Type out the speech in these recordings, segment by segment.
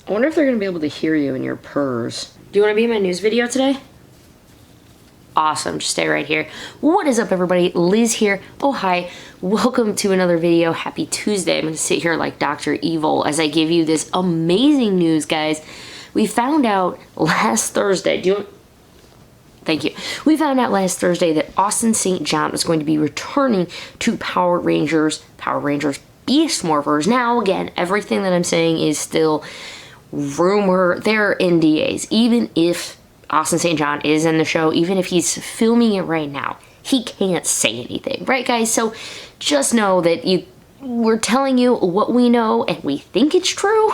I wonder if they're gonna be able to hear you in your purrs. Do you wanna be in my news video today? Awesome, just stay right here. What is up, everybody? Liz here. Oh, hi. Welcome to another video. Happy Tuesday. I'm gonna sit here like Dr. Evil as I give you this amazing news, guys. We found out last Thursday. Thank you. We found out last Thursday that Austin St. John was going to be returning to Power Rangers Beast Morphers. Now, again, everything that I'm saying is still rumor. They're NDAs. Even if Austin St. John is in the show, even if he's filming it right now, he can't say anything, right, guys? So just know that we're telling you what we know and we think it's true,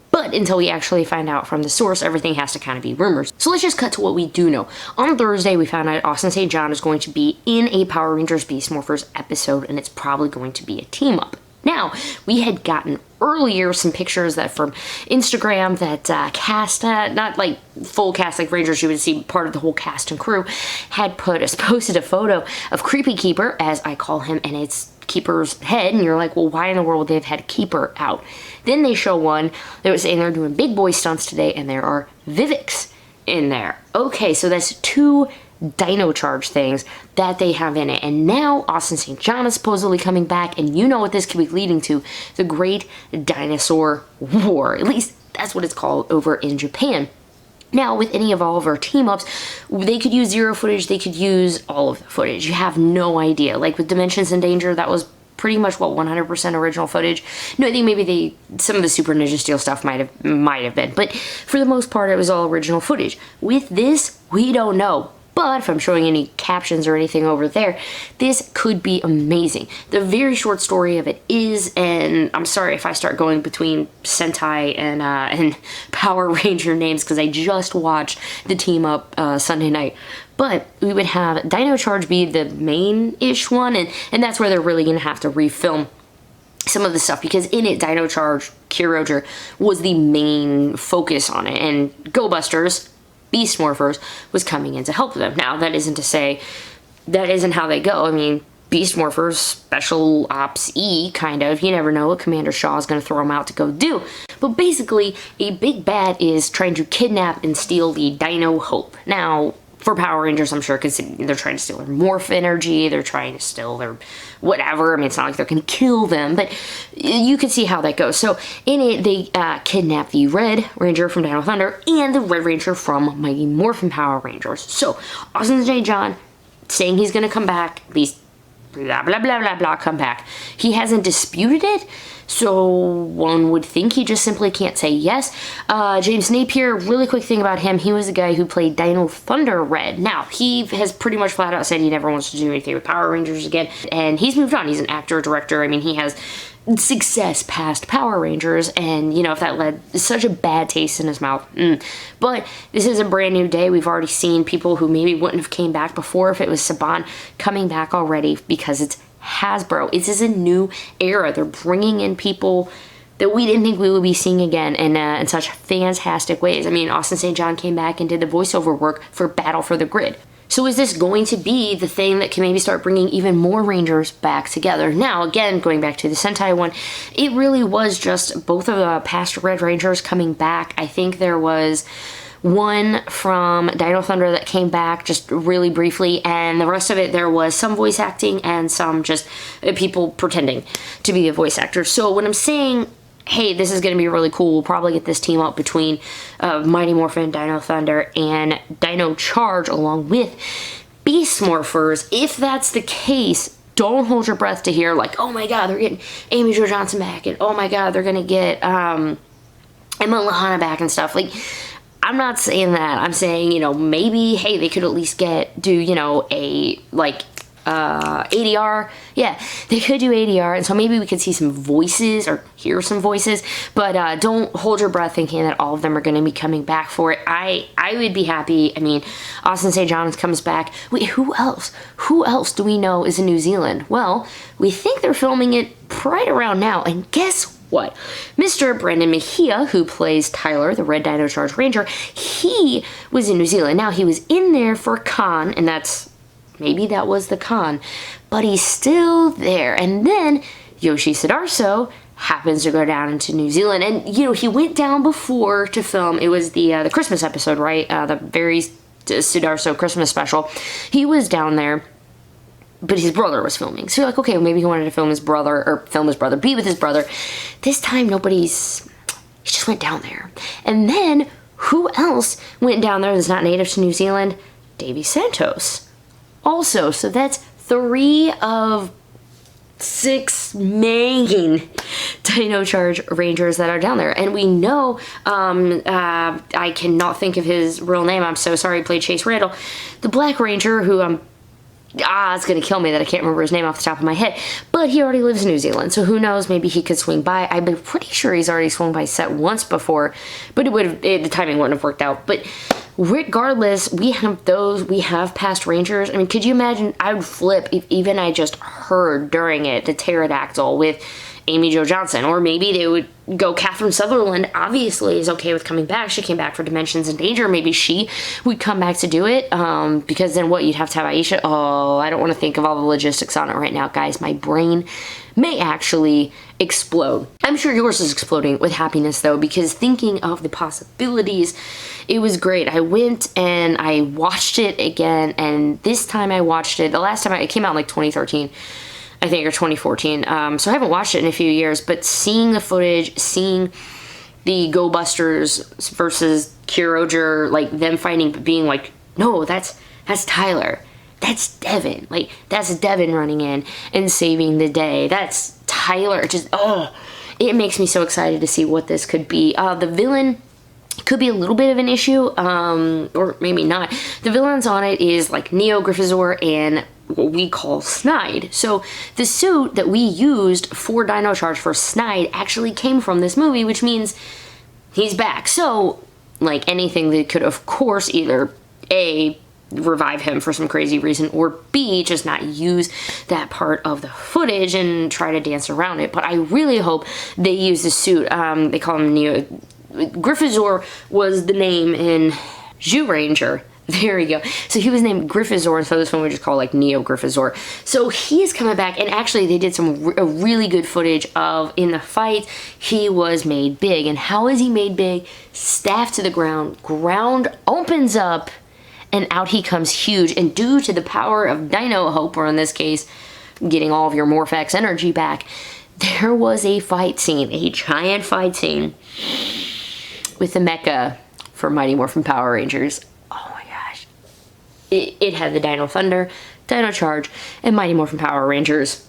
but until we actually find out from the source, everything has to kind of be rumors. So let's just cut to what we do know. On Thursday, we found out Austin St. John is going to be in a Power Rangers Beast Morphers episode, and it's probably going to be a team-up. Now, we had gotten earlier some pictures that from Instagram that cast, not like full cast like Rangers, you would see part of the whole cast and crew, had posted a photo of Creepy Keeper, as I call him, and it's Keeper's head, and you're like, well, why in the world would they have had Keeper out? Then they show one that was saying they're doing big boy stunts today, and there are Vivics in there. Okay, so that's two Dino Charge things that they have in it. And now Austin St. John is supposedly coming back, and you know what this could be leading to: the Great Dinosaur War. At least that's what it's called over in Japan. Now, with any of all of our team-ups, they could use zero footage, they could use all of the footage. You have no idea. Like with Dimensions in Danger, that was pretty much, what, 100% original footage? No, I think maybe some of the Super Ninja Steel stuff might have been, but for the most part, it was all original footage. With this, we don't know. But if I'm showing any captions or anything over there, this could be amazing. The very short story of it is, and I'm sorry if I start going between Sentai and Power Ranger names because I just watched the team up Sunday night. But we would have Dino Charge be the main-ish one, and that's where they're really going to have to refilm some of the stuff, because in it, Dino Charge, Kyroger was the main focus on it, and Go Busters, Beast Morphers, was coming in to help them. Now, that isn't to say that isn't how they go. I mean, Beast Morphers, Special Ops E, kind of. You never know what Commander Shaw is going to throw them out to go do. But basically, a big bad is trying to kidnap and steal the Dino Hope. Now, for Power Rangers, I'm sure, because they're trying to steal their morph energy, they're trying to steal their whatever. I mean, it's not like they're going to kill them, but you can see how that goes. So in it, they kidnap the Red Ranger from Dino Thunder and the Red Ranger from Mighty Morphin Power Rangers. So Austin St. John saying he's going to come back, at least blah, blah, blah, blah, blah, come back. He hasn't disputed it, so one would think he just simply can't say yes. James Napier, really quick thing about him, he was the guy who played Dino Thunder Red. Now, he has pretty much flat out said he never wants to do anything with Power Rangers again, and he's moved on. He's an actor, director. I mean, he has success past Power Rangers, and you know, if that led such a bad taste in his mouth. But this is a brand new day. We've already seen people who maybe wouldn't have came back before if it was Saban coming back already, because it's Hasbro. This is a new era. They're bringing in people that we didn't think we would be seeing again in such fantastic ways. I mean, Austin St. John came back and did the voiceover work for Battle for the Grid. So is this going to be the thing that can maybe start bringing even more Rangers back together? Now, again, going back to the Sentai one, it really was just both of the past Red Rangers coming back. I think there was one from Dino Thunder that came back just really briefly, and the rest of it, there was some voice acting and some just people pretending to be a voice actor. So when I'm saying, hey, this is going to be really cool, we'll probably get this team up between Mighty Morphin, Dino Thunder, and Dino Charge along with Beast Morphers. If that's the case, don't hold your breath to hear like, oh my god, they're getting Amy Jo Johnson back, and oh my god, they're going to get Emma Lahana back and stuff. Like, I'm not saying that. I'm saying, you know, maybe, hey, they could at least do, you know, a, like, ADR. Yeah, they could do ADR, and so maybe we could see some voices or hear some voices, but don't hold your breath thinking that all of them are going to be coming back for it. I would be happy. I mean, Austin St. John comes back. Wait, who else? Who else do we know is in New Zealand? Well, we think they're filming it right around now, and guess what? Mr. Brandon Mejia, who plays Tyler, the Red Dino Charge Ranger, he was in New Zealand. Now, he was in there for a con, and maybe that was the con, but he's still there. And then Yoshi Sudarso happens to go down into New Zealand. And, you know, he went down before to film. It was the Christmas episode, right? The very Sudarso Christmas special. He was down there, but his brother was filming. So you're like, okay, well, maybe he wanted to film his brother, be with his brother. This time, he just went down there. And then, who else went down there that's not native to New Zealand? Davy Santos. Also, so that's 3 of 6 main Dino Charge Rangers that are down there. And we know, I cannot think of his real name, I'm so sorry, he played Chase Randall. The Black Ranger, who it's gonna kill me that I can't remember his name off the top of my head, but he already lives in New Zealand, so who knows, maybe he could swing by. I'm pretty sure he's already swung by set once before, but the timing wouldn't have worked out. But regardless, we have past Rangers. I mean, could you imagine? I would flip if even I just heard during it the Pterodactyl with Amy Jo Johnson, or maybe they would go Katherine Sutherland, obviously is okay with coming back. She came back for Dimensions in Danger. Maybe she would come back to do it, because then what, you'd have to have Aisha. Oh, I don't want to think of all the logistics on it right now, guys. My brain may actually explode. I'm sure yours is exploding with happiness, though, because thinking of the possibilities, it was great. I went and I watched it again, and this time I watched it, the last time it came out in like 2013, I think, or 2014. So I haven't watched it in a few years, but seeing the footage, seeing the Go Busters versus Kyroger, like them fighting, but being like, no, that's Tyler. That's Devin. Like, that's Devin running in and saving the day. That's Tyler. Just, it makes me so excited to see what this could be. The villain could be a little bit of an issue, or maybe not. The villains on it is like Neo, Griffis, and what we call Snide. So the suit that we used for Dino Charge for Snide actually came from this movie, which means he's back. So, like anything that could, of course, either A, revive him for some crazy reason, or B, just not use that part of the footage and try to dance around it. But I really hope they use the suit. They call him Neo. Griffis was the name in Zyuranger. There we go. So he was named Griffis, and so this one we just call like Neo Griffis. So he's coming back, and actually they did some really good footage of in the fight. He was made big, and how is he made big? Staff to the ground, ground opens up, and out he comes huge. And due to the power of Dino Hope, or in this case, getting all of your Morphex energy back, there was a fight scene, a giant fight scene with the mecha for Mighty Morphin Power Rangers. It had the Dino Thunder, Dino Charge, and Mighty Morphin Power Rangers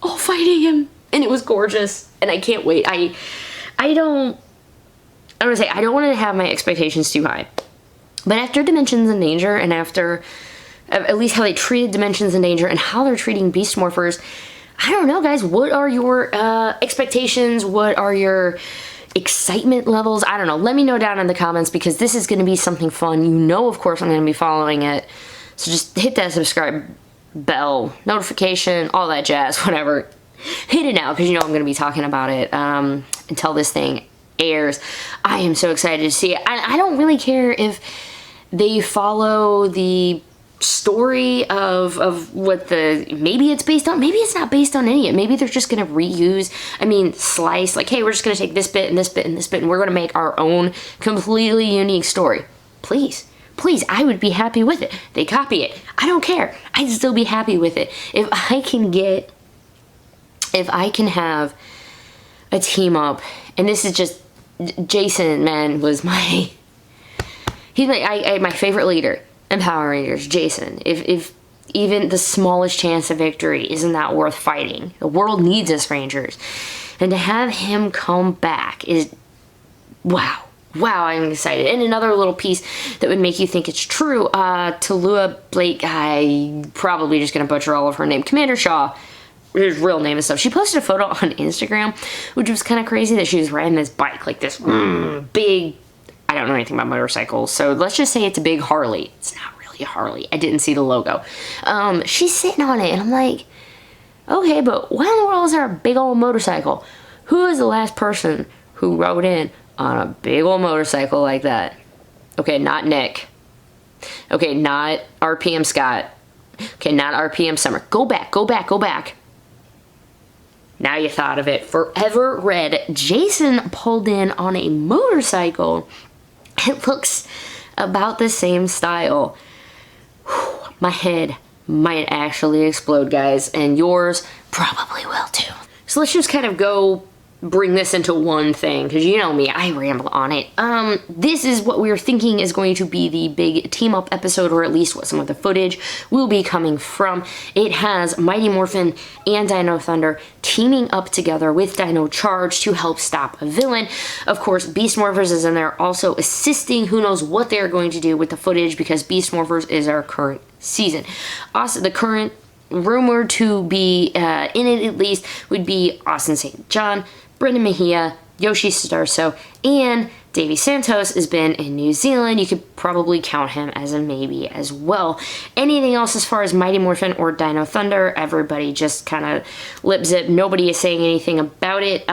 all fighting him, and it was gorgeous, and I can't wait. I don't want to have my expectations too high, but after Dimensions in Danger, and after at least how they treated Dimensions in Danger and how they're treating Beast Morphers, I don't know, guys. What are your expectations? What are your excitement levels? I don't know. Let me know down in the comments, because this is going to be something fun. You know, of course, I'm going to be following it. So just hit that subscribe bell, notification, all that jazz, whatever. Hit it now, because you know I'm going to be talking about it until this thing airs. I am so excited to see it. I don't really care if they follow the story of what maybe it's based on, maybe it's not based on any of it. Maybe they're just gonna reuse, slice, like, hey, we're just gonna take this bit and this bit and this bit, and we're gonna make our own completely unique story. Please, I would be happy with it. They copy it, I don't care. I'd still be happy with it. If I can have a team up, and this is just, Jason, man, was my favorite leader in Power Rangers, Jason. If even the smallest chance of victory, isn't that worth fighting? The world needs us, Rangers. And to have him come back is, wow, I'm excited. And another little piece that would make you think it's true, Tillu Blake, I probably just gonna butcher all of her name, Commander Shaw, his real name and stuff. She posted a photo on Instagram, which was kind of crazy, that she was riding this bike, like this big, I don't know anything about motorcycles, so let's just say it's a big Harley. It's not really a Harley. I didn't see the logo. She's sitting on it, and I'm like, okay, but why in the world is there a big old motorcycle? Who is the last person who rode in on a big old motorcycle like that? Okay, not Nick. Okay, not RPM Scott. Okay, not RPM Summer. Go back. Now you thought of it. Forever Red. Jason pulled in on a motorcycle. It looks about the same style. Whew, my head might actually explode, guys, and yours probably will too. So let's just kind of go bring this into one thing, because you know me, I ramble on it. This is what we're thinking is going to be the big team up episode, or at least what some of the footage will be coming from. It has Mighty Morphin and Dino Thunder teaming up together with Dino Charge to help stop a villain. Of course, Beast Morphers is in there also assisting. Who knows what they're going to do with the footage, because Beast Morphers is our current season. Also, the current rumored to be in it at least would be Austin St. John, Brendan Mejia, Yoshi Sudarso, and Davy Santos has been in New Zealand. You could probably count him as a maybe as well. Anything else as far as Mighty Morphin or Dino Thunder, everybody just kind of lip zip. Nobody is saying anything about it.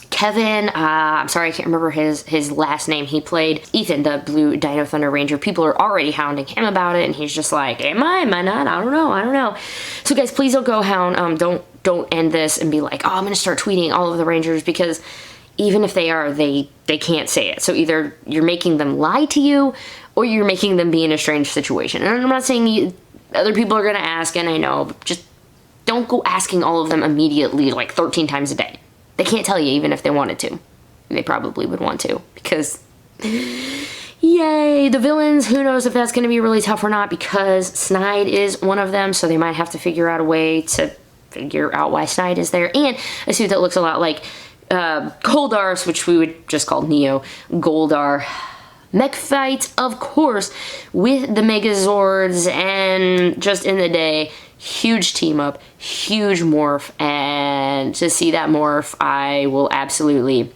Kevin, I'm sorry, I can't remember his last name. He played Ethan, the blue Dino Thunder Ranger. People are already hounding him about it, and he's just like, am I not? I don't know. So guys, please don't go hound. Don't end this and be like, oh, I'm gonna start tweeting all of the Rangers, because even if they are, they can't say it. So either you're making them lie to you, or you're making them be in a strange situation. And I'm not saying other people are gonna ask, and I know, but just don't go asking all of them immediately, like 13 times a day. They can't tell you even if they wanted to. They probably would want to, because yay, the villains, who knows if that's going to be really tough or not, because Snide is one of them, so they might have to figure out a way to figure out why Snide is there, and a suit that looks a lot like Goldar's, which we would just call Neo Goldar. Mech fights, of course, with the Megazords, and just in the day, huge team up, huge morph, and to see that morph, I will absolutely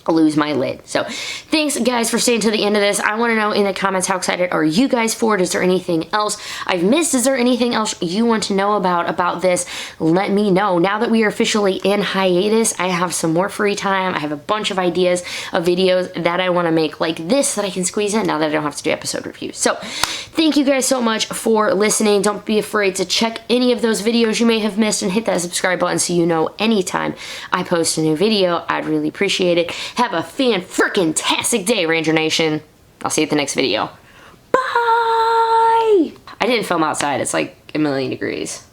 lose my lid. So thanks guys for staying to the end of this. I want to know in the comments, how excited are you guys for it? Is there anything else I've missed? Is there anything else you want to know about this? Let me know. Now that we are officially in hiatus, I have some more free time. I have a bunch of ideas of videos that I want to make like this that I can squeeze in now that I don't have to do episode reviews. So thank you guys so much for listening. Don't be afraid to check any of those videos you may have missed, and hit that subscribe button so you know anytime I post a new video. I'd really appreciate it. Have a fan-frickin-tastic day, Ranger Nation. I'll see you at the next video. Bye! I didn't film outside. It's like a million degrees.